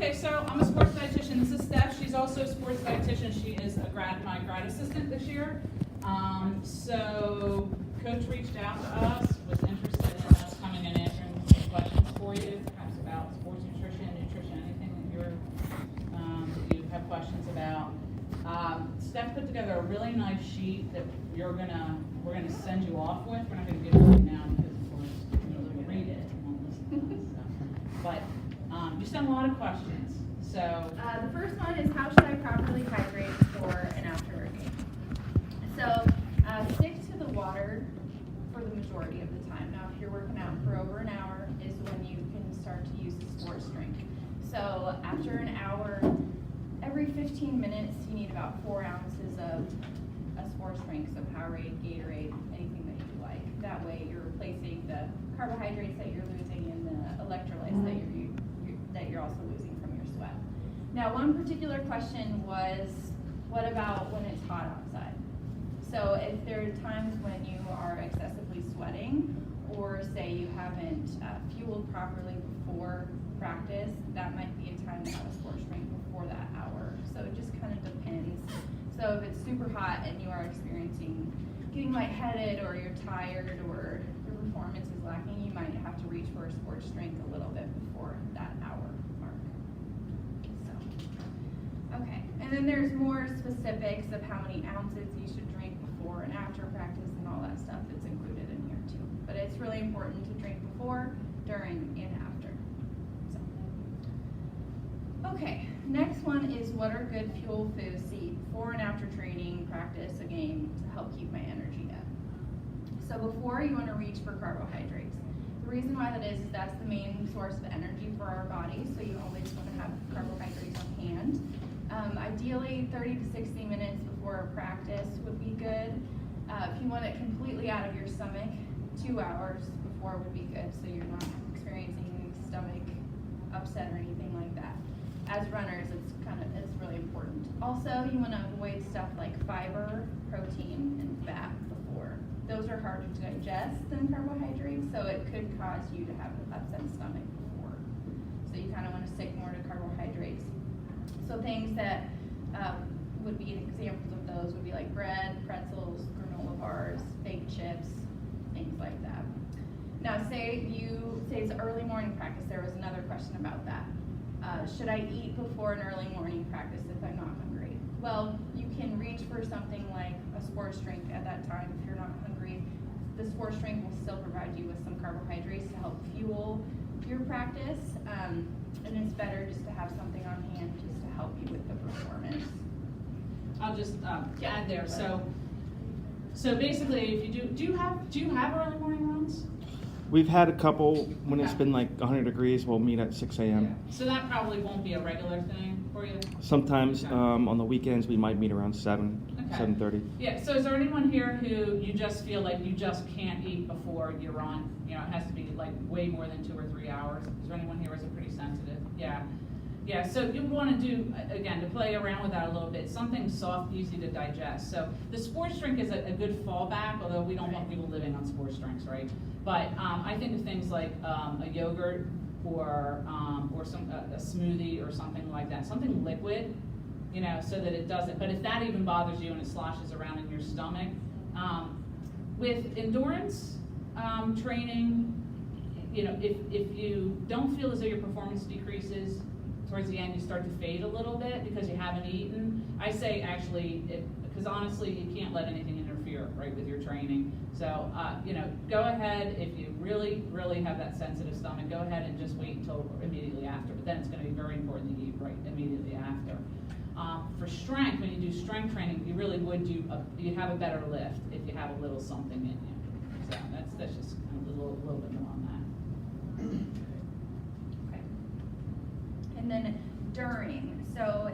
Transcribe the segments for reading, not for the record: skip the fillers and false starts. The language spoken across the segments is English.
Okay, so I'm a sports dietitian. This is Steph. She's also a sports dietitian. She is my grad assistant this year. So Coach reached out to us, was interested in us coming and answering some questions for you, perhaps about sports nutrition, anything that you have questions about. Steph put together a really nice sheet that we're gonna send you off with. We're not gonna give it right now because of course you'll read it and won't listen to us. But you sent a lot of questions. So the first one is, how should I properly hydrate before and after a game? So stick to the water for the majority of the time. Now, if you're working out for over an hour is when you can start to use the sports drink. So after an hour, every 15 minutes, you need about 4 ounces of a sports drink, so Powerade, Gatorade, anything that you like. That way, you're replacing the carbohydrates that you're losing and the electrolytes that you're also losing from your sweat. Now, one particular question was, what about when it's hot outside? So if there are times when you are excessively sweating, or say you haven't fueled properly before practice, that might be a time to have a sports drink before that hour. So it just kind of depends. So if it's super hot and you are experiencing getting lightheaded, or you're tired, or your performance is lacking, you might have to reach for a sports drink a little bit before that hour mark. So, okay. And then there's more specifics of how many ounces you should drink before and after practice and all that stuff that's included in here too. But it's really important to drink before, during, and after. So. Okay, next one is, what are good fuel foods to eat before and after training, practice, a game, to help keep my energy up? So before, you want to reach for carbohydrates. The reason why that is that's the main source of energy for our bodies, so you always want to have carbohydrates on hand. Ideally, 30 to 60 minutes before a practice would be good. If you want it completely out of your stomach, 2 hours before would be good, so you're not experiencing stomach upset or anything like that. As runners, it's really important. Also, you want to avoid stuff like fiber, protein, and fat before. Those are harder to digest than carbohydrates, so it could cause you to have an upset stomach before. So you kind of want to stick more to carbohydrates. So things that would be examples of those would be like bread, pretzels, granola bars, baked chips, things like that. Now, say it's early morning practice. There was another question about that. Should I eat before an early morning practice if I'm not hungry? Well, you can reach for something like a sports drink at that time if you're not hungry. The sports drink will still provide you with some carbohydrates to help fuel your practice, and it's better just to have something on hand just to help you with the performance. I'll just add there. So basically, if you do you have early morning runs? We've had a couple when it's been like 100 degrees. We'll meet at 6 a.m. So that probably won't be a regular thing for you? Sometimes Okay. on the weekends we might meet around 7, Okay. 7:30. Yeah, so is there anyone here who you just feel like you just can't eat before you run? You know, it has to be like way more than 2 or 3 hours. Is there anyone here who's pretty sensitive? Yeah. Yeah, so you want to do, again, to play around with that a little bit, something soft, easy to digest. So the sports drink is a good fallback, although we don't want people living on sports drinks, right? But I think of things like a yogurt or a smoothie or something like that, something liquid, you know, so that it doesn't. But if that even bothers you and it sloshes around in your stomach, with endurance training, you know, if you don't feel as though your performance decreases towards the end, you start to fade a little bit because you haven't eaten. I say actually, because honestly, you can't let anything interfere, right, with your training. So, you know, go ahead if you really, really have that sensitive stomach. Go ahead and just wait until immediately after. But then it's going to be very important that you eat right immediately after. For strength, when you do strength training, you really would you have a better lift if you have a little something in you. So that's just kind of a little bit more on that. And then during, so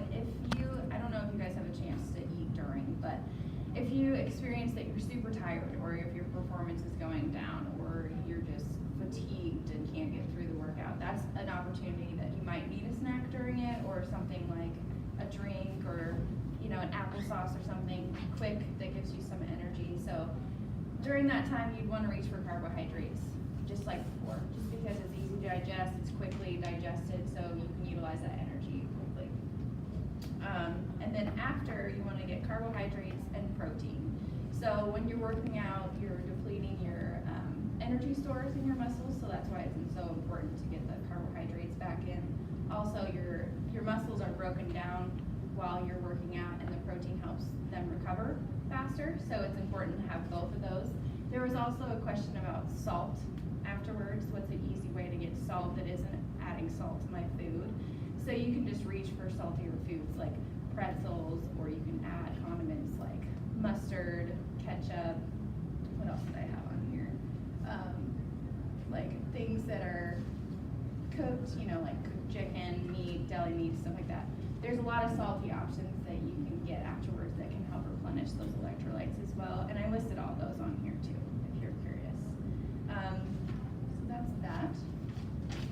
I don't know if you guys have a chance to eat during, but if you experience that you're super tired, or if your performance is going down, or you're just fatigued and can't get through the workout, that's an opportunity that you might need a snack during it, or something like a drink, or an applesauce or something quick that gives you some energy. So during that time, you'd want to reach for carbohydrates, just like before, just because it's easy to digest, it's quickly digested, so you can utilize that energy. And then after, you want to get carbohydrates and protein. So when you're working out, you're depleting your energy stores in your muscles, so that's why it's so important to get the carbohydrates back in. Also, your muscles are broken down while you're working out, and the protein helps them recover faster, so it's important to have both of those. There was also a question about salt afterwards. What's an easy way to get salt that isn't adding salt to my food? So you can just reach for saltier foods like pretzels, or you can add condiments like mustard, ketchup. What else did I have on here? Like things that are cooked, like cooked chicken, meat, deli meat, stuff like that. There's a lot of salty options that you can get afterwards that can help replenish those electrolytes as well. And I listed all those on here too, if you're curious. So that's that.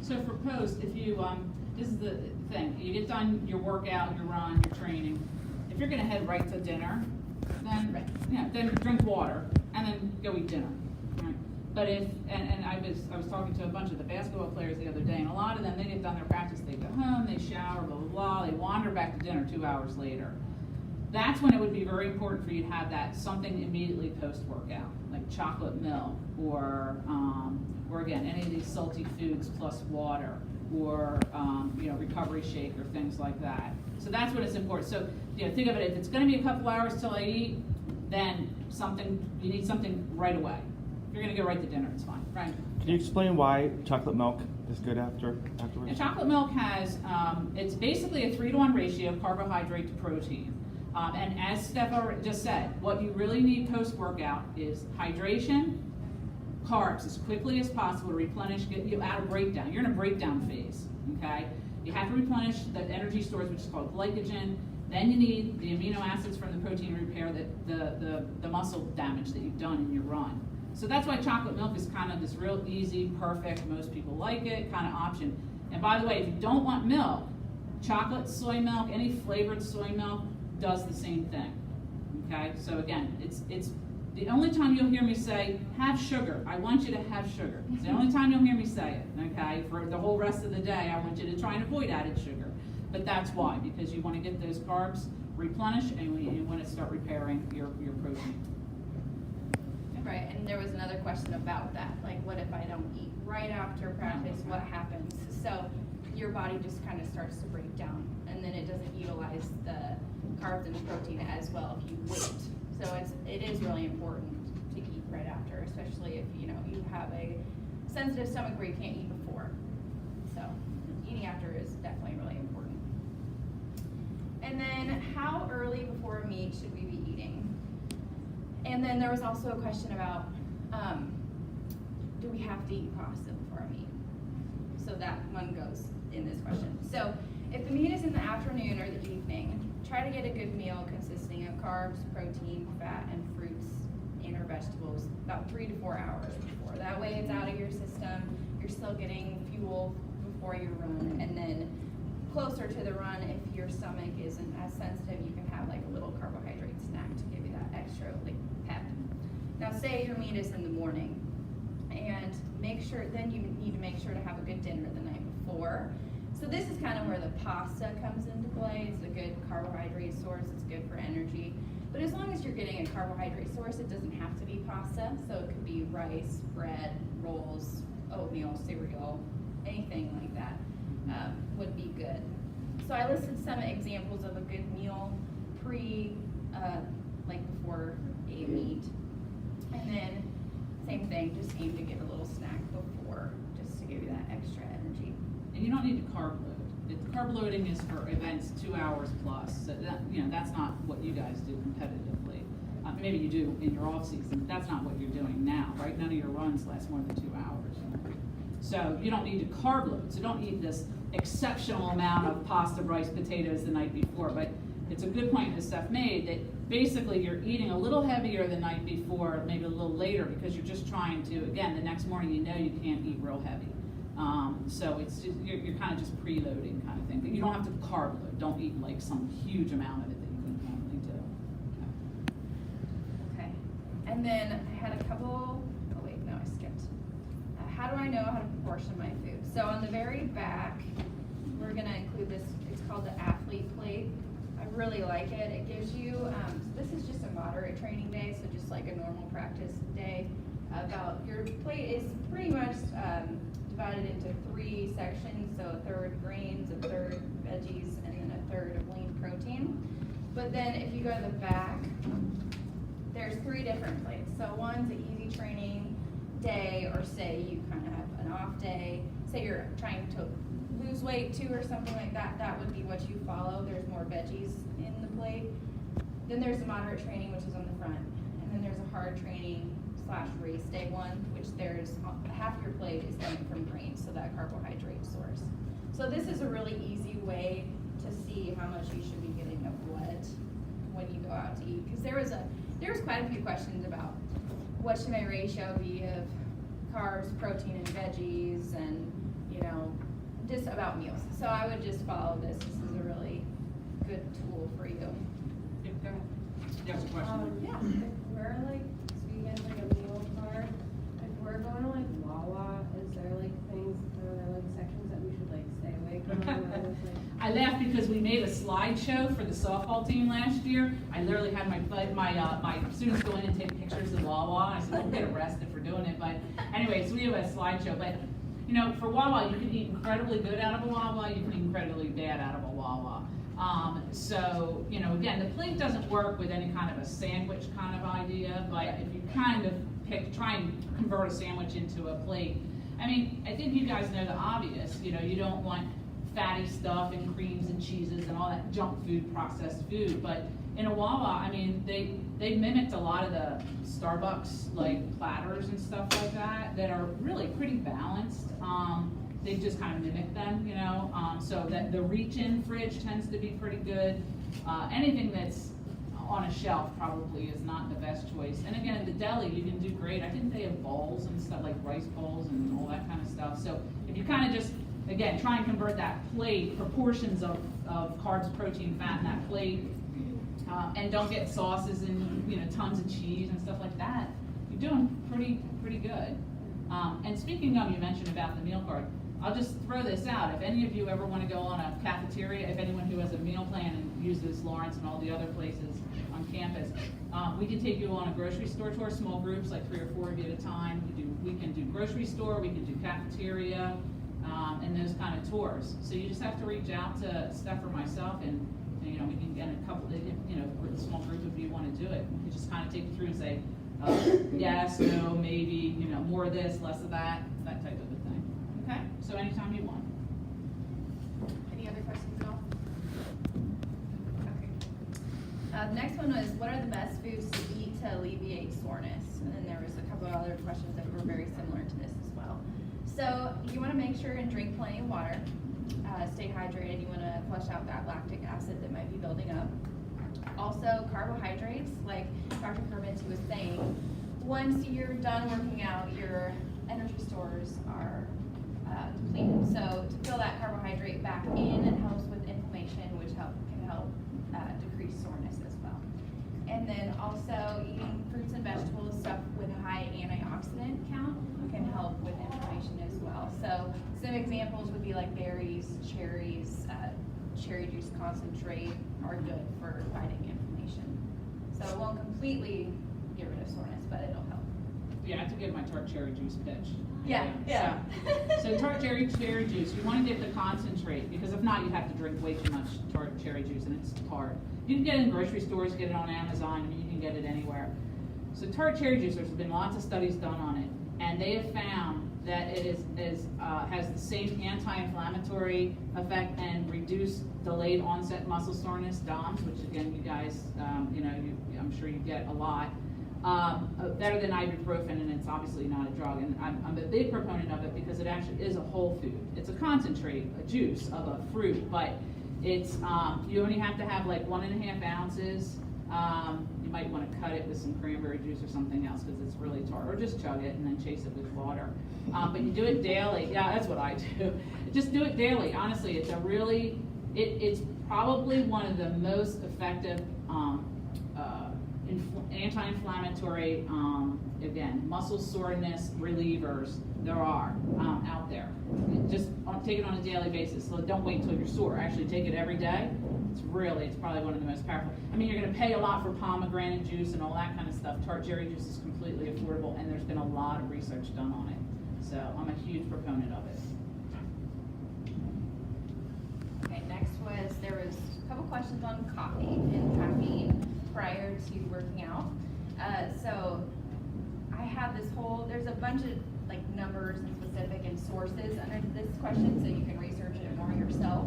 So for post, if you, this is the thing, you get done your workout, your run, your training. If you're gonna head right to dinner, then, then drink water and then go eat dinner. Right? But if, and I was talking to a bunch of the basketball players the other day, and a lot of them, they get done their practice, they go home, they shower, blah, blah, blah, they wander back to dinner 2 hours later. That's when it would be very important for you to have that something immediately post-workout, like chocolate milk, or again, any of these salty foods plus water, or recovery shake or things like that. So that's what it's important. So think of it, if it's gonna be a couple hours till I eat, then you need something right away. If you're gonna go right to dinner, it's fine, right? Can you explain why chocolate milk is good afterwards? And chocolate milk has, it's basically a 3-to-1 ratio of carbohydrate to protein. And as Steph just said, what you really need post-workout is hydration, carbs as quickly as possible to replenish, get you out of breakdown. You're in a breakdown phase, okay? You have to replenish the energy stores, which is called glycogen. Then you need the amino acids from the protein repair, the muscle damage that you've done in your run. So that's why chocolate milk is kind of this real easy, perfect, most people like it kind of option. And by the way, if you don't want milk, chocolate, soy milk, any flavored soy milk does the same thing, okay? So again, it's the only time you'll hear me say, have sugar. I want you to have sugar. It's the only time you'll hear me say it, okay? For the whole rest of the day, I want you to try and avoid added sugar. But that's why, because you want to get those carbs replenished, and you want to start repairing your protein. Right, and there was another question about that, like what if I don't eat right after practice, what happens? So your body just kind of starts to break down, and then it doesn't utilize the carbs and the protein as well if you wait. So it is really important to eat right after, especially if you have a sensitive stomach where you can't eat before. So eating after is definitely really important. And then how early before a meet should we be eating? And then there was also a question about, do we have to eat pasta before a meet? So that one goes in this question. So if the meet is in the afternoon or the evening, try to get a good meal consisting of carbs, protein, fat, and fruits and or vegetables about 3 to 4 hours before. That way it's out of your system, you're still getting fuel before your run, and then closer to the run, if your stomach isn't as sensitive, you can have like a little carbohydrate snack to give you that extra pep. Now say your meet is in the morning, and then you need to make sure to have a good dinner the night before. So this is kind of where the pasta comes into play. It's a good carbohydrate source, it's good for energy. But as long as you're getting a carbohydrate source, it doesn't have to be pasta. So it could be rice, bread, rolls, oatmeal, cereal, anything like that would be good. So I listed some examples of a good meal before a meet. And then same thing, just aim to get a little snack before, just to give you that extra energy. And you don't need to carb load. Carb loading is for events 2 hours plus. So that's not what you guys do competitively. Maybe you do in your off season, but that's not what you're doing now, right? None of your runs last more than 2 hours. So you don't need to carb load. So don't eat this exceptional amount of pasta, rice, potatoes the night before. But it's a good point that Steph made that basically you're eating a little heavier the night before, maybe a little later, because you're just trying to, again, the next morning you can't eat real heavy. So it's just, you're kind of just preloading kind of thing. But you don't have to carb load. Don't eat like some huge amount of it that you wouldn't normally do. Okay. And then I had a couple, I skipped. How do I know how to proportion my food? So on the very back, we're gonna include this, it's called the athlete plate. I really like it. It gives you, so this is just a moderate training day, so just like a normal practice day. Your plate is pretty much divided into 3 sections, so a third grains, a third veggies, and then a third of lean protein. But then if you go to the back, there's 3 different plates. So one's an easy training day, or say you kind of have an off day, say you're trying to lose weight too or something like that, that would be what you follow. There's more veggies in the plate. Then there's the moderate training, which is on the front. And then there's a hard training / race day one, which there's half your plate is coming from grains, so that carbohydrate source. So this is a really easy way to see how much you should be getting of what when you go out to eat. Because there was quite a few questions about what should my ratio be of carbs, protein, and veggies, and just about meals. So I would just follow this. This is a really good tool for you. Yeah, go ahead. You have a question? Yeah, if we're like, so you guys like a meal card, if we're going to like Wawa, is there like things, are there like sections that we should like stay away from? I laughed because we made a slideshow for the softball team last year. I literally had my students go in and take pictures of Wawa. I said, we'll get arrested for doing it. But anyways, we have a slideshow. But for Wawa, you can eat incredibly good out of a Wawa. You can eat incredibly bad out of a Wawa. So, again, the plate doesn't work with any kind of a sandwich kind of idea, but if you kind of try and convert a sandwich into a plate, I think you guys know the obvious. You don't want fatty stuff and creams and cheeses and all that junk food, processed food, but in a Wawa, they mimicked a lot of the Starbucks like platters and stuff like that are really pretty balanced. They just kind of mimic them, so that the reach-in fridge tends to be pretty good. Anything that's on a shelf probably is not the best choice. And again, at the deli, you can do great. I think they have bowls and stuff like rice bowls and all that kind of stuff. So if you kind of just, again, try and convert that plate, proportions of carbs, protein, fat in that plate, and don't get sauces and tons of cheese and stuff like that, you're doing pretty good. And speaking of, you mentioned about the meal card, I'll just throw this out. If any of you ever want to go on a cafeteria, if anyone who has a meal plan and uses Lawrence and all the other places on campus, we can take you on a grocery store tour, small groups, like 3 or 4 of you at a time. We can do grocery store, we can do cafeteria, and those kind of tours. So you just have to reach out to Steph or myself, and we can get a couple, with a small group if you want to do it. We can just kind of take you through and say, yes, no, maybe, more of this, less of that type of a thing. Okay? So anytime you want. Any other questions at all? Okay. The next one was, what are the best foods to eat to alleviate soreness? And then there was a couple of other questions that were very similar to this as well. So you want to make sure and drink plenty of water. Stay hydrated. You want to flush out that lactic acid that might be building up. Also, carbohydrates, like Dr. Kermit was saying, once you're done working out, your energy stores are depleted. So to fill that carbohydrate back in, it helps with inflammation, which can help decrease soreness as well. And then also eating fruits and vegetables, stuff with a high antioxidant count, can help with inflammation as well. So some examples would be like berries, cherries, cherry juice concentrate are good for fighting inflammation. So it won't completely get rid of soreness, but it'll help. Yeah, I have to give my tart cherry juice pitch. Yeah. So tart cherry juice, you want to get the concentrate, because if not, you have to drink way too much tart cherry juice, and it's tart. You can get it in grocery stores, get it on Amazon, you can get it anywhere. So tart cherry juice, there's been lots of studies done on it, and they have found that it has the same anti-inflammatory effect and reduced delayed onset muscle soreness, DOMS, which again, you guys, I'm sure you get a lot. Better than ibuprofen, and it's obviously not a drug. And I'm a big proponent of it because it actually is a whole food. It's a concentrate, a juice of a fruit, but it's you only have to have like 1.5 ounces. You might want to cut it with some cranberry juice or something else because it's really tart, or just chug it and then chase it with water. But you do it daily. Yeah, that's what I do. Just do it daily. Honestly, it's it's probably one of the most effective anti-inflammatory, again, muscle soreness relievers there are out there. Just take it on a daily basis, so don't wait until you're sore, actually take it every day. It's probably one of the most powerful. I mean, you're gonna pay a lot for pomegranate juice and all that kind of stuff. Tart cherry juice is completely affordable, and there's been a lot of research done on it. So I'm a huge proponent of it. Okay, there was a couple questions on coffee and caffeine prior to working out. So I have there's a bunch of like numbers and specific and sources under this question, so you can research it more yourself.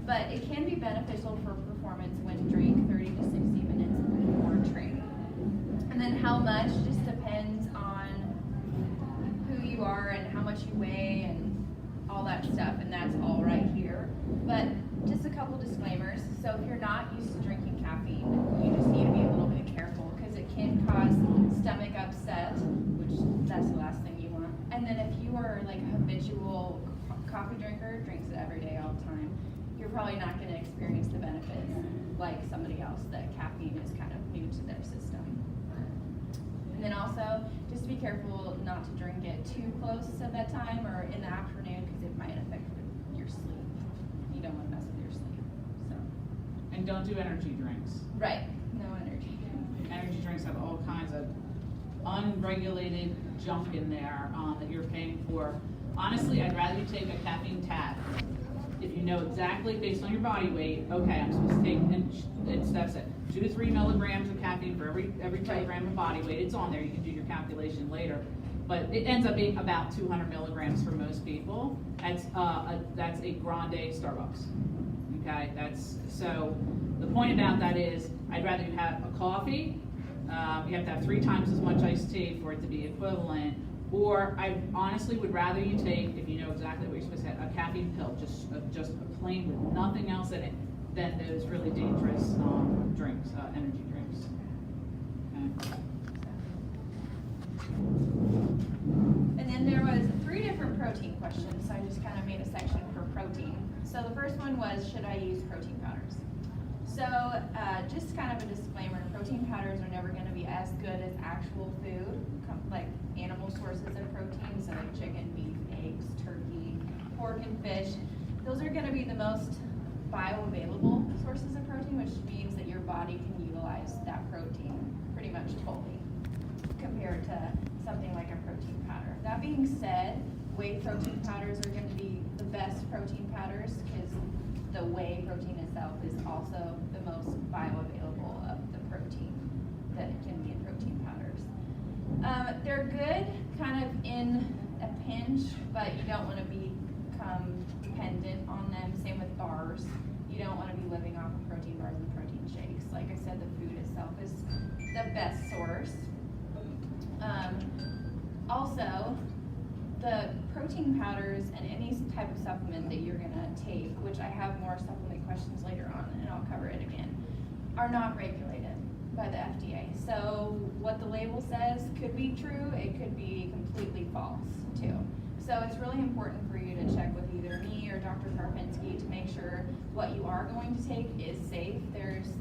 But it can be beneficial for performance when drink 30 to 60 minutes before training. And then how much just depends on who you are and how much you weigh and all that stuff, and that's all right here. But just a couple disclaimers. So if you're not used to drinking caffeine, you just need to be a little bit careful because it can cause stomach upset, which that's the last thing you want. And then if you are like a habitual coffee drinker, drinks it every day all the time, you're probably not going to experience the benefits like somebody else that caffeine is kind of new to their system. And then also, just be careful not to drink it too close to bedtime or in the afternoon because it might affect your sleep. You don't want to mess with your sleep. So. And don't do energy drinks. Right, no energy. Energy drinks have all kinds of unregulated junk in there that you're paying for. Honestly, I'd rather you take a caffeine tab. If you know exactly based on your body weight, okay, I'm supposed to take, and steps it, 2 to 3 milligrams of caffeine for every kilogram of body weight. It's on there. You can do your calculation later. But it ends up being about 200 milligrams for most people. That's a grande Starbucks. Okay, so the point about that is I'd rather you have a coffee. You have to have 3 times as much iced tea for it to be equivalent. Or I honestly would rather you take, if you know exactly what you're supposed to have, a caffeine pill, just a plain with nothing else in it, than those really dangerous drinks, energy drinks. Okay. And then there was 3 different protein questions, so I just kind of made a section for protein. So the first one was, should I use protein powders? So just kind of a disclaimer, protein powders are never going to be as good as actual food, like animal sources of protein, so like chicken, beef, eggs, turkey, pork, and fish. Those are going to be the most bioavailable sources of protein, which means that your body can utilize that protein pretty much fully compared to something like a protein powder. That being said, whey protein powders are going to be the best protein powders because the whey protein itself is also the most bioavailable of the protein that can be in protein powders. They're good kind of in a pinch, but you don't want to become dependent on them. Same with bars. You don't want to be living off of protein bars and protein shakes. Like I said, the food itself is the best source. Also, the protein powders and any type of supplement that you're going to take, which I have more supplement questions later on, and I'll cover it again, are not regulated by the FDA. So what the label says could be true, it could be completely false too. So it's really important for you to check with either me or Dr. Karpinski to make sure what you are going to take is safe. There's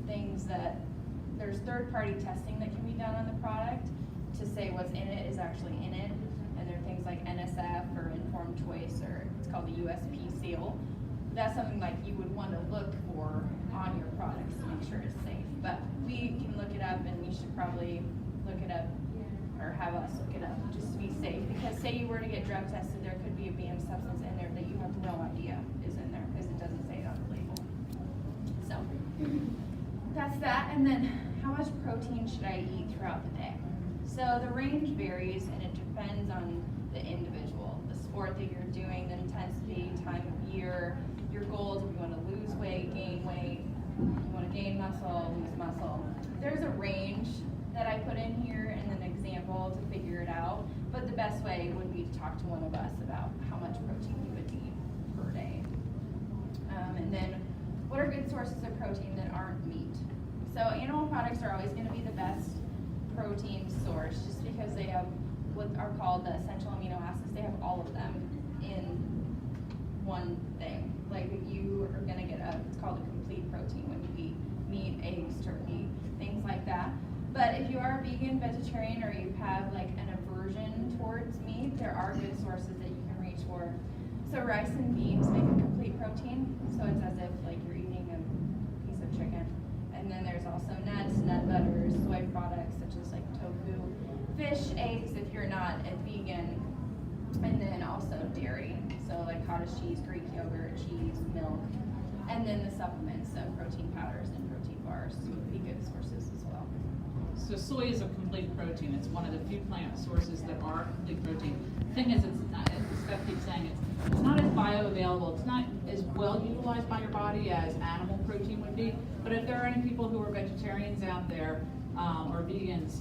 third-party testing that can be done on the product to say what's in it is actually in it. And there are things like NSF or informed choice, or it's called the USP seal. That's something like you would want to look for on your products to make sure it's safe. But we can look it up, and you should probably look it up or have us look it up just to be safe. Because say you were to get drug tested, there could be a BM substance in there that you have no idea is in there because it doesn't say it on the label. So that's that. And then how much protein should I eat throughout the day? So the range varies, and it depends on the individual, the sport that you're doing, the intensity, time of year, your goals, if you want to lose weight, gain weight, if you want to gain muscle, lose muscle. There's a range that I put in here and an example to figure it out, but the best way would be to talk to one of us about how much protein you would need per day. And then what are good sources of protein that aren't meat? So animal products are always going to be the best protein source just because they have what are called the essential amino acids. They have all of them in one thing. Like you are going to get it's called a complete protein when you eat meat, eggs, turkey, things like that. But if you are a vegan, vegetarian, or you have like an aversion towards meat, there are good sources that you can reach for. So rice and beans make a complete protein, so it's as if like you're eating a piece of chicken. And then there's also nuts, nut butters, soy products such as like tofu, fish, eggs if you're not a vegan, and then also dairy, so like cottage cheese, Greek yogurt, cheese, milk, and then the supplements, so protein powders and protein bars would be good sources as well. So soy is a complete protein. It's one of the few plant sources that are complete protein. The thing is, it's not, as Steph keeps saying, it's not as bioavailable. It's not as well utilized by your body as animal protein would be. But if there are any people who are vegetarians out there, or vegans,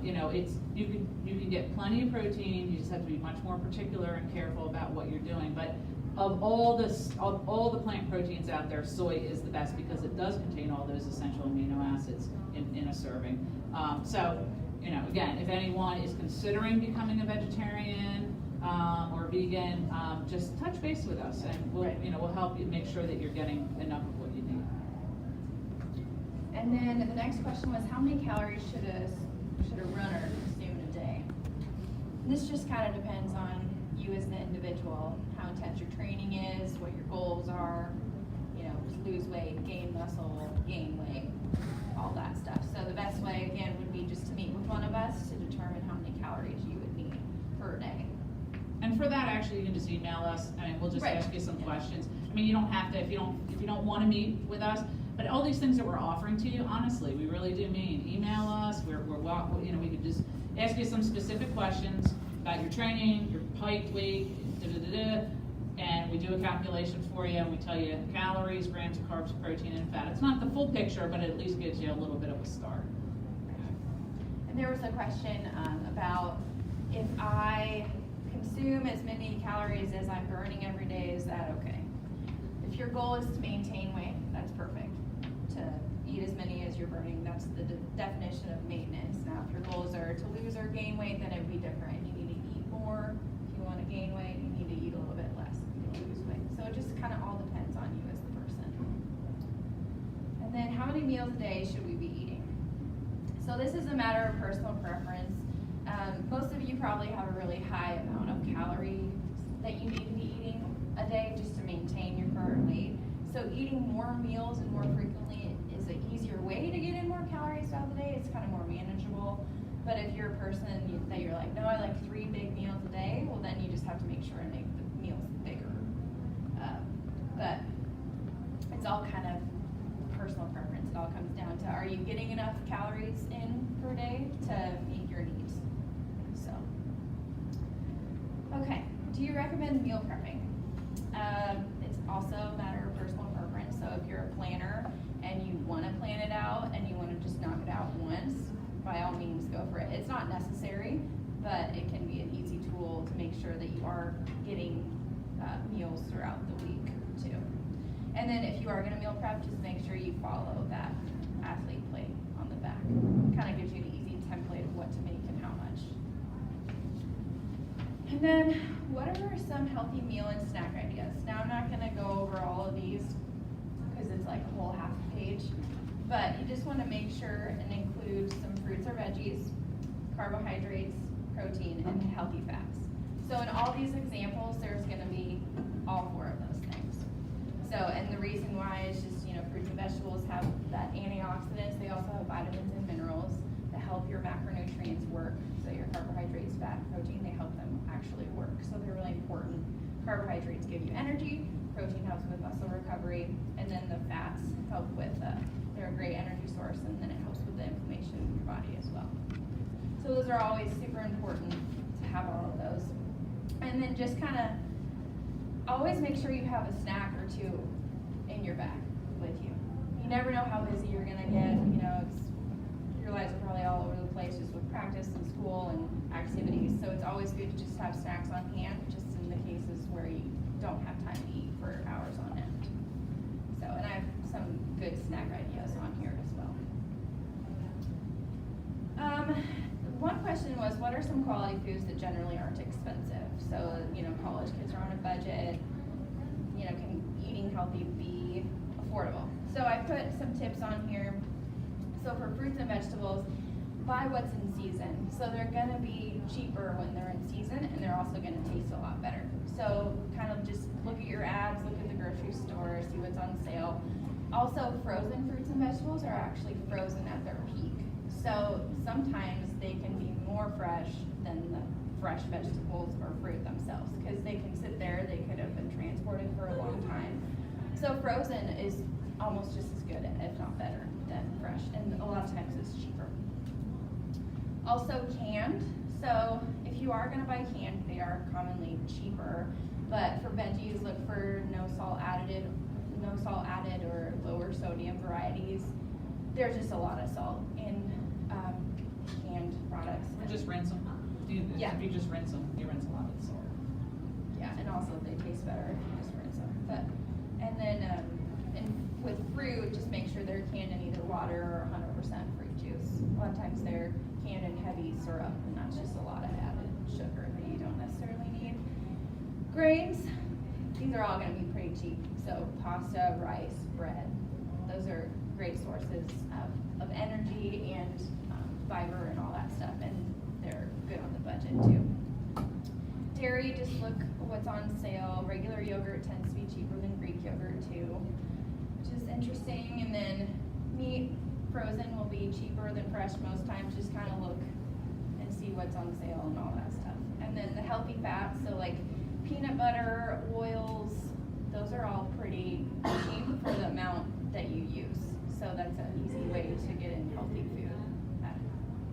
you know, you can get plenty of protein. You just have to be much more particular and careful about what you're doing. But of all the plant proteins out there, soy is the best because it does contain all those essential amino acids in a serving. So, you know, again, if anyone is considering becoming a vegetarian or vegan, just touch base with us, and we'll help you make sure that you're getting enough of what you need. And then the next question was, how many calories should a runner consume in a day? And this just kind of depends on you as an individual, how intense your training is, what your goals are, you know, lose weight, gain muscle, gain weight, all that stuff. So the best way, again, would be just to meet with one of us to determine how many calories you would need per day. And for that, actually, you can just email us, and we'll just Right. ask you some questions. I mean, you don't have to if you don't want to meet with us. But all these things that we're offering to you, honestly, we really do mean. Email us. We could just ask you some specific questions about your training, your height, weight, and we do a calculation for you, and we tell you calories, grams of carbs, protein, and fat. It's not the full picture, but it at least gives you a little bit of a start. And there was a question about if I consume as many calories as I'm burning every day, is that okay? If your goal is to maintain weight, that's perfect. To eat as many as you're burning, that's the definition of maintenance. Now, if your goals are to lose or gain weight, then it would be different. You need to eat more. If you want to gain weight, you need to eat a little bit less if you want to lose weight. So it just kind of all depends on you as the person. And then how many meals a day should we be eating? So this is a matter of personal preference. Most of you probably have a really high amount of calories that you need to be eating a day just to maintain your current weight. So eating more meals and more frequently is an easier way to get in more calories throughout the day. It's kind of more manageable. But if you're a person that you're like, no, I like 3 big meals a day, well then you just have to make sure and make the meals bigger. But it's all kind of personal preference. It all comes down to, are you getting enough calories in per day to meet your needs? So, okay, do you recommend meal prepping? It's also a matter of personal preference. So if you're a planner and you want to plan it out and you want to just knock it out once, by all means go for it. It's not necessary, but it can be an easy tool to make sure that you are getting meals throughout the week too. And then if you are going to meal prep, just make sure you follow that athlete plate on the back. Kind of gives you an easy template of what to make and how much. And then, what are some healthy meal and snack ideas? Now, I'm not going to go over all of these because it's like a whole half page, but you just want to make sure and include some fruits or veggies, carbohydrates, protein, and healthy fats. So in all these examples, there's going to be all 4 of those things. So, and the reason why is just, you know, fruits and vegetables have that antioxidants. They also have vitamins and minerals that help your macronutrients work. So your carbohydrates, fat, protein, they help them actually work. So they're really important. Carbohydrates give you energy, protein helps with muscle recovery, and then the fats help with, they're a great energy source, and then it helps with the inflammation in your body as well. So those are always super important to have all of those. And then just kind of always make sure you have a snack or 2 in your bag with you. You never know how busy you're gonna get, you know, your lives are probably all over the place just with practice and school and activities. So it's always good to just have snacks on hand, just in the cases where you don't have time to eat for hours on end. So, and I have some good snack ideas on here as well. One question was, what are some quality foods that generally aren't expensive? So, you know, college kids are on a budget, you know, can eating healthy be affordable? So I put some tips on here. So for fruits and vegetables, buy what's in season. So they're gonna be cheaper when they're in season, and they're also gonna taste a lot better. So kind of just look at your ads, look at the grocery store, see what's on sale. Also, frozen fruits and vegetables are actually frozen at their peak. So sometimes they can be more fresh than the fresh vegetables or fruit themselves, because they can sit there, they could have been transported for a long time. So frozen is almost just as good, if not better, than fresh, and a lot of times it's cheaper. Also canned, so if you are gonna buy canned, they are commonly cheaper, but for veggies, look for no salt added or lower sodium varieties. There's just a lot of salt in canned products. Or just rinse them. Yeah. If you just rinse them, you rinse a lot of the salt. Yeah, and also they taste better if you just rinse them. But, and then, and with fruit, just make sure they're canned in either water or 100% fruit juice. A lot of times they're canned in heavy syrup, and that's just a lot of added sugar that you don't necessarily need. Grains, these are all gonna be pretty cheap. So pasta, rice, bread, those are great sources of energy and fiber and all that stuff, and they're good on the budget too. Dairy, just look what's on sale. Regular yogurt tends to be cheaper than Greek yogurt too, which is interesting. And then meat, frozen will be cheaper than fresh most times. Just kind of look and see what's on sale and all that stuff. And then the healthy fats, so like peanut butter, oils, those are all pretty cheap for the amount that you use. So that's an easy way to get in healthy food at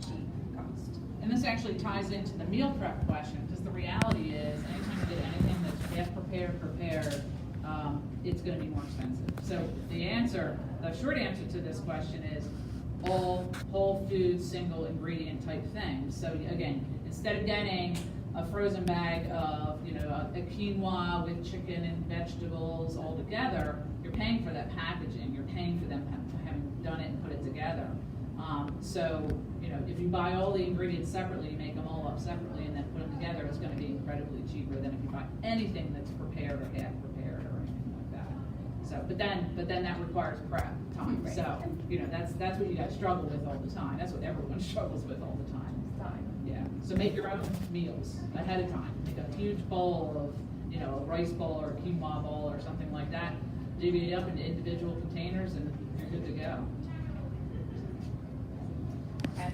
cheap cost. And this actually ties into the meal prep question, because the reality is, anytime you get anything that's half prepared, it's gonna be more expensive. So the short answer to this question is all whole food, single ingredient type things. So again, instead of getting a frozen bag of, a quinoa with chicken and vegetables all together, you're paying for that packaging, you're paying for them having done it and put it together. So, if you buy all the ingredients separately, you make them all up separately and then put them together, it's gonna be incredibly cheaper than if you buy anything that's prepared or half prepared or anything like that. So, but then that requires prep time. Right. So, that's what you guys struggle with all the time. That's what everyone struggles with all the time. Yeah, so make your own meals ahead of time. Make a huge bowl of, a rice bowl or a quinoa bowl or something like that. Divvy it up into individual containers and you're good to go. Okay.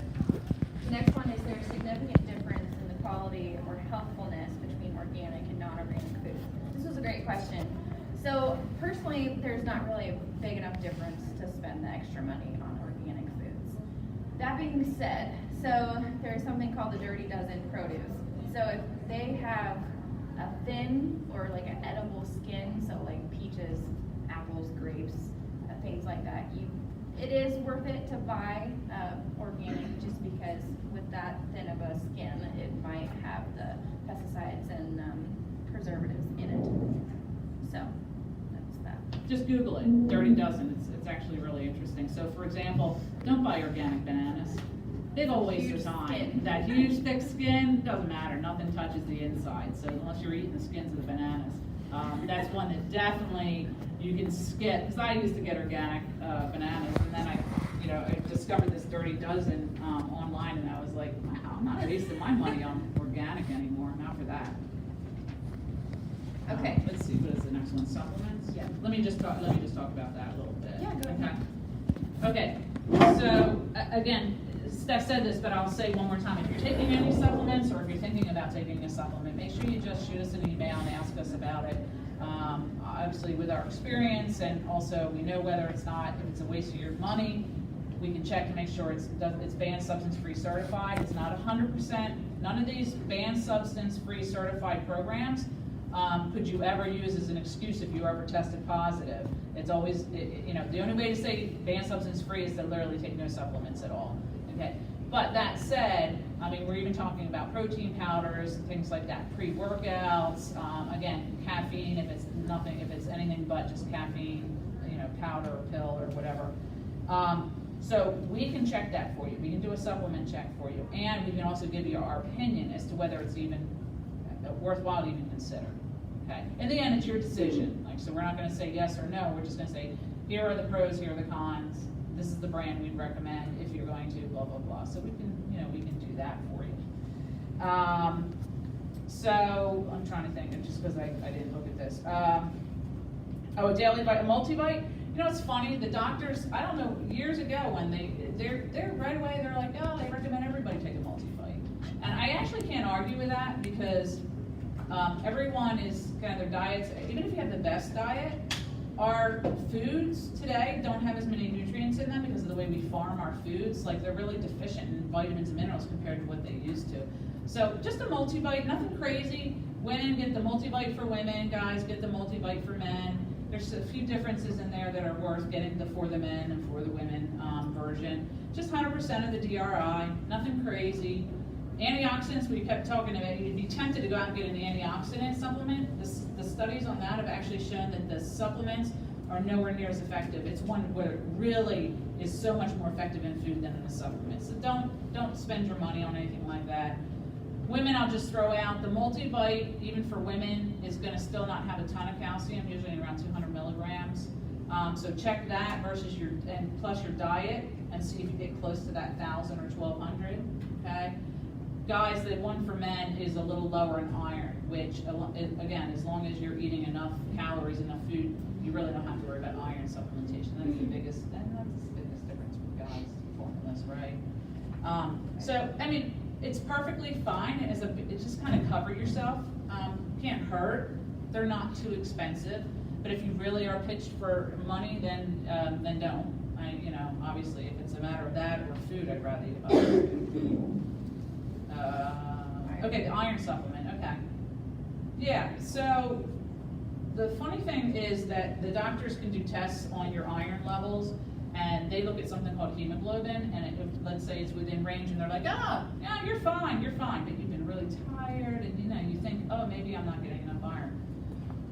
The next one is there a significant difference in the quality or healthfulness between organic and non-organic food? This was a great question. So personally, there's not really a big enough difference to spend the extra money on organic foods. That being said, so there's something called the Dirty Dozen produce. So if they have a thin or like an edible skin, so like peaches, apples, grapes, things like that, it is worth it to buy organic, just because with that thin of a skin, it might have the pesticides and preservatives in it. So that's that. Just Google it, Dirty Dozen. It's actually really interesting. So for example, don't buy organic bananas. Big old waste Huge of time. skin. That huge thick skin, doesn't matter, nothing touches the inside. So unless you're eating the skins of the bananas, that's one that definitely you can skip. Because I used to get organic bananas, and then I discovered this Dirty Dozen online, and I was like, wow, I'm not wasting my money on organic anymore. Not for that. Okay. Let's see, what is the next one? Supplements? Yeah. Let me just talk about that a little bit. Yeah, go ahead. Okay, so again, Steph said this, but I'll say one more time. If you're taking any supplements, or if you're thinking about taking a supplement, make sure you just shoot us an email and ask us about it. Obviously, with our experience, and also we know whether if it's a waste of your money, we can check to make sure it's banned substance free certified. It's not 100%. None of these banned substance free certified programs could you ever use as an excuse if you ever tested positive. It's always, the only way to say banned substance free is to literally take no supplements at all. Okay, but that said, we're even talking about protein powders and things like that, pre-workouts. Again, caffeine, if it's anything but just caffeine, powder or pill or whatever. So we can check that for you. We can do a supplement check for you, and we can also give you our opinion as to whether it's even worthwhile to even consider. Okay. In the end, it's your decision. So we're not going to say yes or no. We're just going to say, here are the pros, here are the cons. this is the brand we'd recommend if you're going to blah, blah, blah. So we can do that for you. So I'm trying to think, just because I didn't look at this. A daily a multivite. You know, it's funny, the doctors, I don't know, years ago when they're right away, they're like, oh, they recommend everybody take a multivite. And I actually can't argue with that because everyone is kind of their diets, even if you have the best diet, our foods today don't have as many nutrients in them because of the way we farm our foods. Like, they're really deficient in vitamins and minerals compared to what they used to. So just a multivite, nothing crazy. Women get the multivite for women, guys get the multivite for men. There's a few differences in there that are worth getting for the men and for the women version. Just 100% of the DRI, nothing crazy. Antioxidants, we kept talking about, you'd be tempted to go out and get an antioxidant supplement. The studies on that have actually shown that the supplements are nowhere near as effective. It's one where it really is so much more effective in food than in a supplement. So don't spend your money on anything like that. Women, I'll just throw out, the multivite, even for women, is going to still not have a ton of calcium, usually around 200 milligrams. So check that versus plus your diet and see if you get close to that 1,000 or 1,200, okay? Guys, the one for men is a little lower in iron, which, again, as long as you're eating enough calories, enough food, you really don't have to worry about iron supplementation. That's the biggest difference with guys' formulas, right? So, I mean, it's perfectly fine it's just kind of cover yourself. Can't hurt. They're not too expensive. But if you really are pitched for money, then don't. Obviously, if it's a matter of that or food, I'd rather eat other. Okay, the iron supplement. Okay. Yeah. So the funny thing is that the doctors can do tests on your iron levels. And they look at something called hemoglobin, and let's say it's within range, and they're like, yeah, you're fine, but you've been really tired, and you think, oh, maybe I'm not getting enough iron.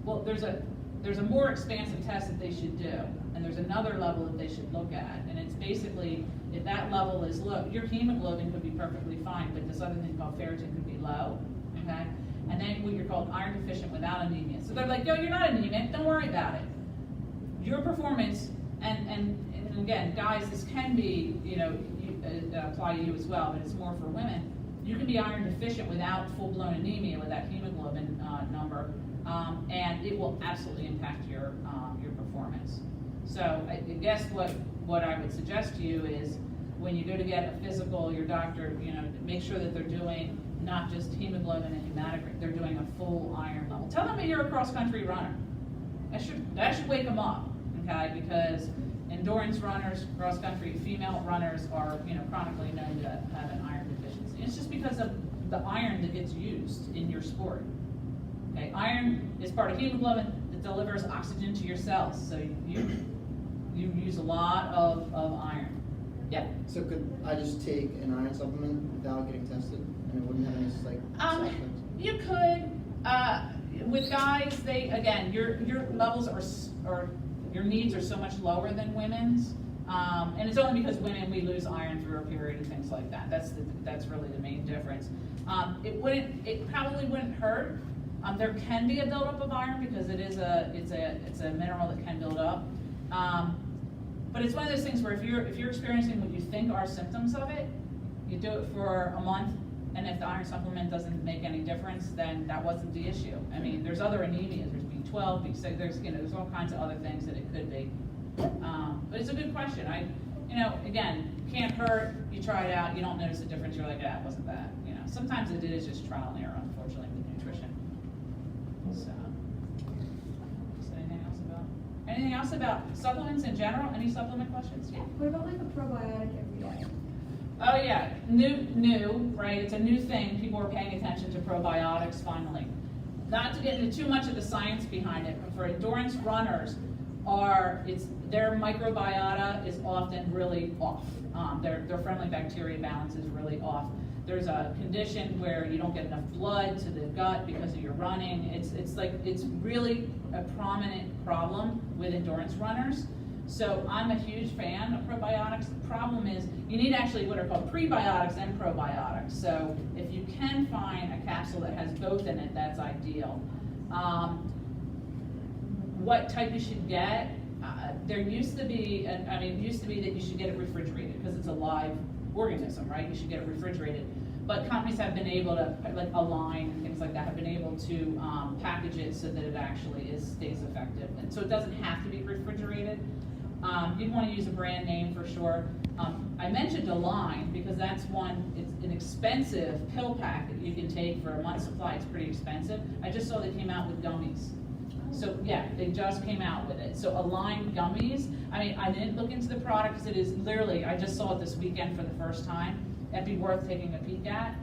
Well, there's a more expansive test that they should do, and there's another level that they should look at, and it's basically, if that level is low, your hemoglobin could be perfectly fine, but this other thing called ferritin could be low, okay? And then what you're called iron deficient without anemia. So they're like, yo, you're not anemic, don't worry about it. Your performance, and again, guys, this can be, apply to you as well, but it's more for women. You can be iron deficient without full-blown anemia with that hemoglobin number, and it will absolutely impact your performance. So I guess what I would suggest to you is when you go to get a physical, your doctor, make sure that they're doing not just hemoglobin and hematocrit, they're doing a full iron level. Tell them that you're a cross-country runner. That should wake them up, okay? Because endurance runners, cross-country female runners are, chronically known to have an iron deficiency. It's just because of the iron that gets used in your sport. Okay, iron is part of hemoglobin that delivers oxygen to your cells, so you use a lot of iron. Yeah. So could I just take an iron supplement without getting tested, and it wouldn't have any side effects? You could. With guys, your levels are your needs are so much lower than women's, and it's only because women, we lose iron through our period and things like that. That's really the main difference. It probably wouldn't hurt. There can be a buildup of iron because it's a mineral that can build up. But it's one of those things where if you're experiencing what you think are symptoms of it, you do it for a month, and if the iron supplement doesn't make any difference, then that wasn't the issue. I mean, there's other anemias. There's B12, B6. There's all kinds of other things that it could be. But it's a good question. Again, can't hurt. You try it out. You don't notice a difference. You're like, yeah, it wasn't that. Sometimes it is just trial and error, unfortunately, with nutrition. So, anything else about supplements in general? Any supplement questions? Yeah. What about like a probiotic every day? Oh yeah, new, right? It's a new thing. People are paying attention to probiotics finally. Not to get into too much of the science behind it, but for endurance runners, their microbiota is often really off. Their friendly bacteria balance is really off. There's a condition where you don't get enough blood to the gut because of your running. It's really a prominent problem with endurance runners. So I'm a huge fan of probiotics. The problem is you need actually what are called prebiotics and probiotics. So if you can find a capsule that has both in it, that's ideal. What type you should get, there used to be, it used to be that you should get it refrigerated, because it's a live organism, right? You should get it refrigerated. But companies have been able to, like Align and things like that, have been able to package it so that it actually stays effective. And so it doesn't have to be refrigerated. You'd want to use a brand name for sure. I mentioned Align because that's one, it's an expensive pill pack that you can take for a month's supply. It's pretty expensive. I just saw they came out with gummies. So yeah, they just came out with it. So Align gummies, I didn't look into the product because it is literally, I just saw it this weekend for the first time. That'd be worth taking a peek at.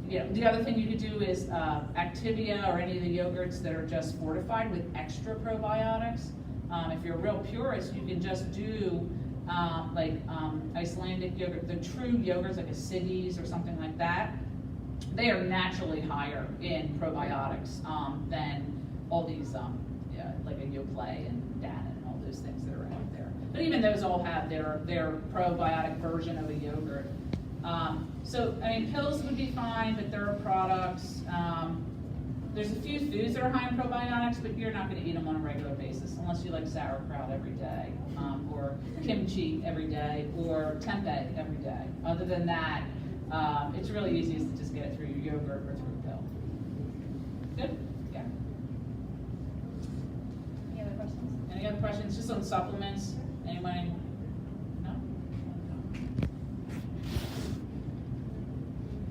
The other thing you could do is Activia or any of the yogurts that are just fortified with extra probiotics. If you're a real purist, you can just do Icelandic yogurt, the true yogurts like a Siggy's or something like that. They are naturally higher in probiotics than all these, like a Yoplait and Dannon and all those things that are out there. But even those all have their probiotic version of a yogurt. Pills would be fine, but there are products. There's a few foods that are high in probiotics, but you're not going to eat them on a regular basis unless you like sauerkraut every day, or kimchi every day, or tempeh every day. Other than that, it's really easiest to just get it through your yogurt or through a pill. Good? Yeah. Any other questions? Any other questions? Just on supplements? Anybody? No?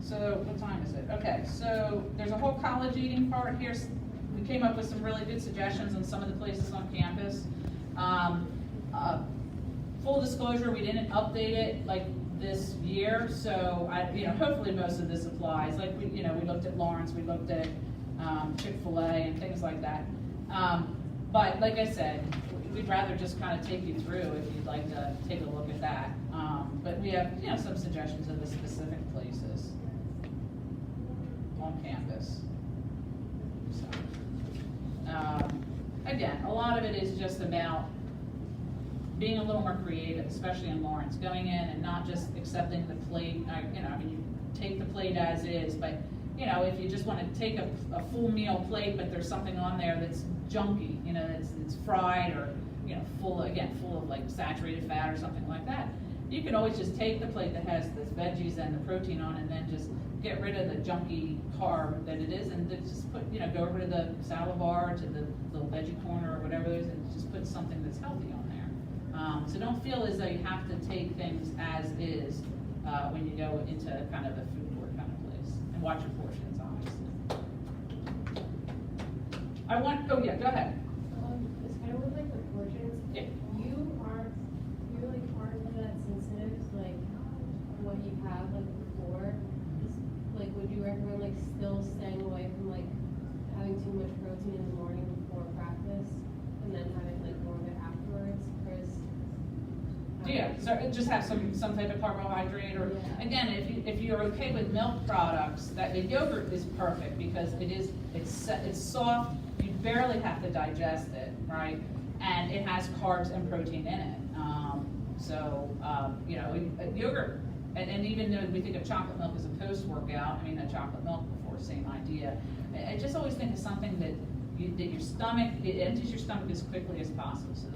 So what time is it? Okay, so there's a whole college eating part here. We came up with some really good suggestions on some of the places on campus. Full disclosure, we didn't update it like this year, so hopefully most of this applies. Like we looked at Lawrence, we looked at Chick-fil-A and things like that. But like I said, we'd rather just kind of take you through if you'd like to take a look at that. But we have some suggestions of the specific places on campus. So, again, a lot of it is just about being a little more creative, especially in Lawrence, going in and not just accepting the plate. You take the plate as is, but if you just want to take a full meal plate, but there's something on there that's junky, it's fried or full of like saturated fat or something like that, you can always just take the plate that has the veggies and the protein on, and then just get rid of the junky carb that it is, and just put go over to the salad bar, to the little veggie corner or whatever it is, and just put something that's healthy on there. So don't feel as though you have to take things as is when you go into kind of a food court kind of place, and watch your portions, obviously. Go ahead. It's kind of with like the portions. Yeah. You aren't really that sensitive to like what you have like before. Like, would you recommend like still staying away from like having too much protein in the morning before practice, and then having like more of it afterwards? Yeah, so just have some type of carbohydrate, or again, if you're okay with milk products, that the yogurt is perfect because it's soft. You barely have to digest it, right? And it has carbs and protein in it. Yogurt, and even though we think of chocolate milk as a post-workout, chocolate milk before, same idea. I just always think of something that your stomach, it empties your stomach as quickly as possible. So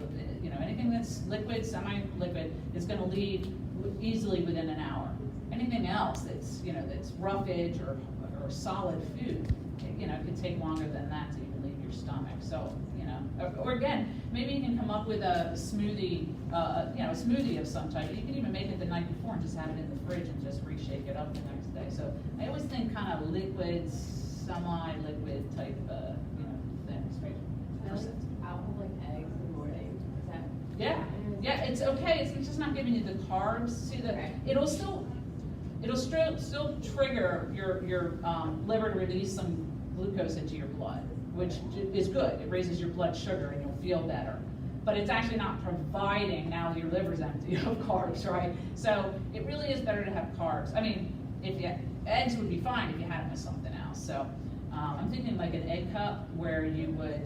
anything that's liquid, semi-liquid, is going to leave easily within an hour. Anything else that's roughage or solid food, it could take longer than that to even leave your stomach. So or again, maybe you can come up with a smoothie, a smoothie of some type. You can even make it the night before and just have it in the fridge and just reshake it up the next day. So I always think kind of liquid, semi-liquid type things. I like out with like eggs in the morning. Is that? Yeah, it's okay. It's just not giving you the carbs. See it'll still trigger your liver to release some glucose into your blood, which is good. It raises your blood sugar and you'll feel better. But it's actually not providing, now your liver's empty of carbs, right? So it really is better to have carbs. Eggs would be fine if you had them with something else. So I'm thinking like an egg cup where you would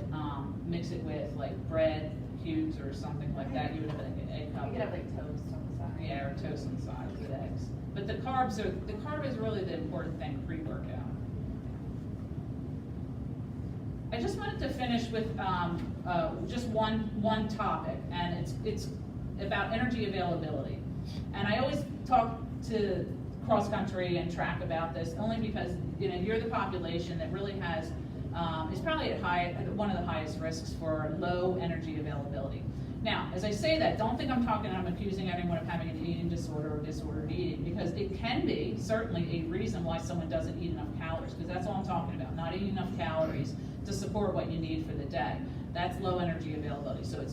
mix it with like bread cubes or something like that. You would have like an egg cup. You could have like toast on the side. Yeah, or toast on the side with eggs. But the carb is really the important thing pre-workout. just wanted to finish with just one topic, and it's about energy availability. And I always talk to cross country and track about this only because you're the population that really has is probably at one of the highest risks for low energy availability. Now, as I say that, don't think I'm accusing anyone of having an eating disorder or disordered eating, because it can be certainly a reason why someone doesn't eat enough calories, because that's all I'm talking about, not eating enough calories to support what you need for the day. That's low energy availability. So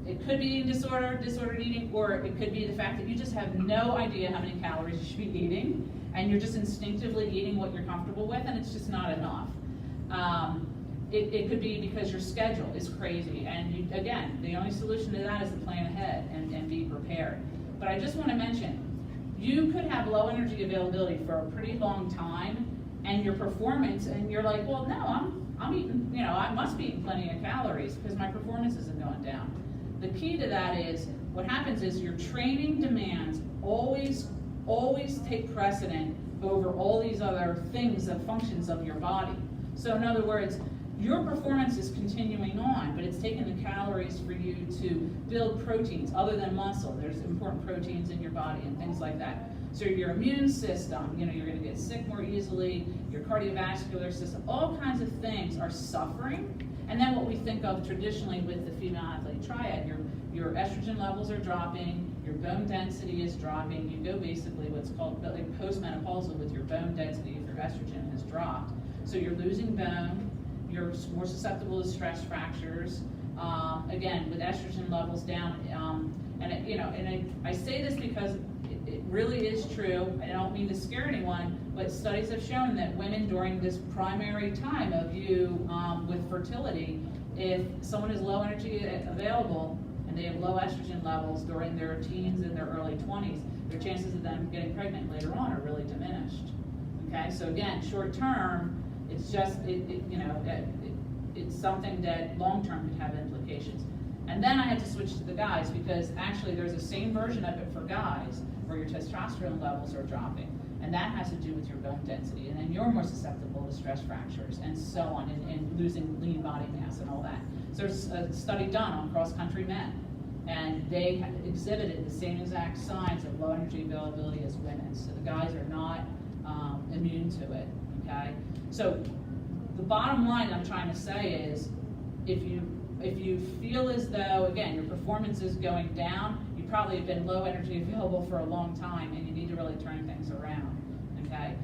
it could be eating disorder, disordered eating, or it could be the fact that you just have no idea how many calories you should be eating, and you're just instinctively eating what you're comfortable with, and it's just not enough. It could be because your schedule is crazy, and again, the only solution to that is to plan ahead and be prepared. But I just want to mention, you could have low energy availability for a pretty long time, and your performance, and you're like, well, no, I'm eating, I must be eating plenty of calories because my performance isn't going down. The key to that is, what happens is your training demands always take precedent over all these other things, the functions of your body. So in other words, your performance is continuing on, but it's taking the calories for you to build proteins other than muscle. There's important proteins in your body and things like that. So your immune system, you're going to get sick more easily, your cardiovascular system, all kinds of things are suffering. And then what we think of traditionally with the female athlete triad, your estrogen levels are dropping, your bone density is dropping. You go basically what's called like postmenopausal with your bone density if your estrogen has dropped. So you're losing bone, you're more susceptible to stress fractures. Again, with estrogen levels down, I say this because it really is true. I don't mean to scare anyone, but studies have shown that women during this primary time of you with fertility, if someone is low energy available and they have low estrogen levels during their teens and their early 20s, their chances of them getting pregnant later on are really diminished. Okay, so again, short term, it's just it's something that long term could have implications. And then I had to switch to the guys because actually there's the same version of it for guys where your testosterone levels are dropping, and that has to do with your bone density, and then you're more susceptible to stress fractures and so on, and losing lean body mass and all that. So there's a study done on cross-country men, and they exhibited the same exact signs of low energy availability as women. So the guys are not immune to it. Okay, so the bottom line I'm trying to say is, if you feel as though, again, your performance is going down, you probably have been low energy available for a long time, and you need to really turn things around. Okay,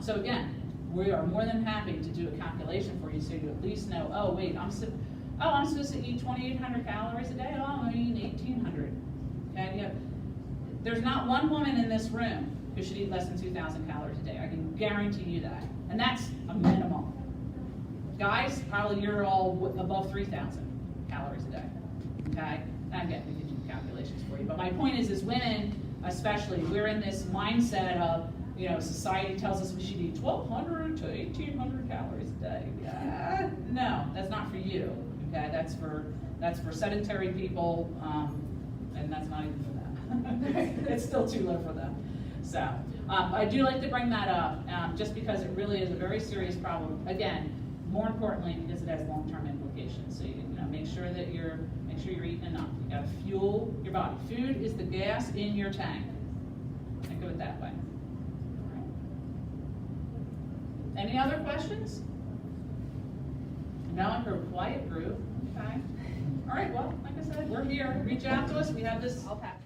so again, we are more than happy to do a calculation for you so you at least know, oh wait, I'm supposed to eat 2,800 calories a day. Oh, I'm eating 1,800. Okay, there's not one woman in this room who should eat less than 2,000 calories a day. I can guarantee you that, and that's a minimum. Guys, probably you're all above 3,000 calories a day. Okay, and again, we can do calculations for you. But my point is women, especially, we're in this mindset of, society tells us we should eat 1,200 to 1,800 calories a day. Yeah, no, that's not for you. Okay, that's for sedentary people, and that's not even for them. It's still too low for them. So I do like to bring that up, just because it really is a very serious problem. Again, more importantly, because it has long-term implications. So make sure you're eating enough. You got to fuel your body. Food is the gas in your tank. Think of it that way. All right. Any other questions? Now for a quiet group. Okay. All right. Well, like I said, we're here. Reach out to us. We have this. I'll pass.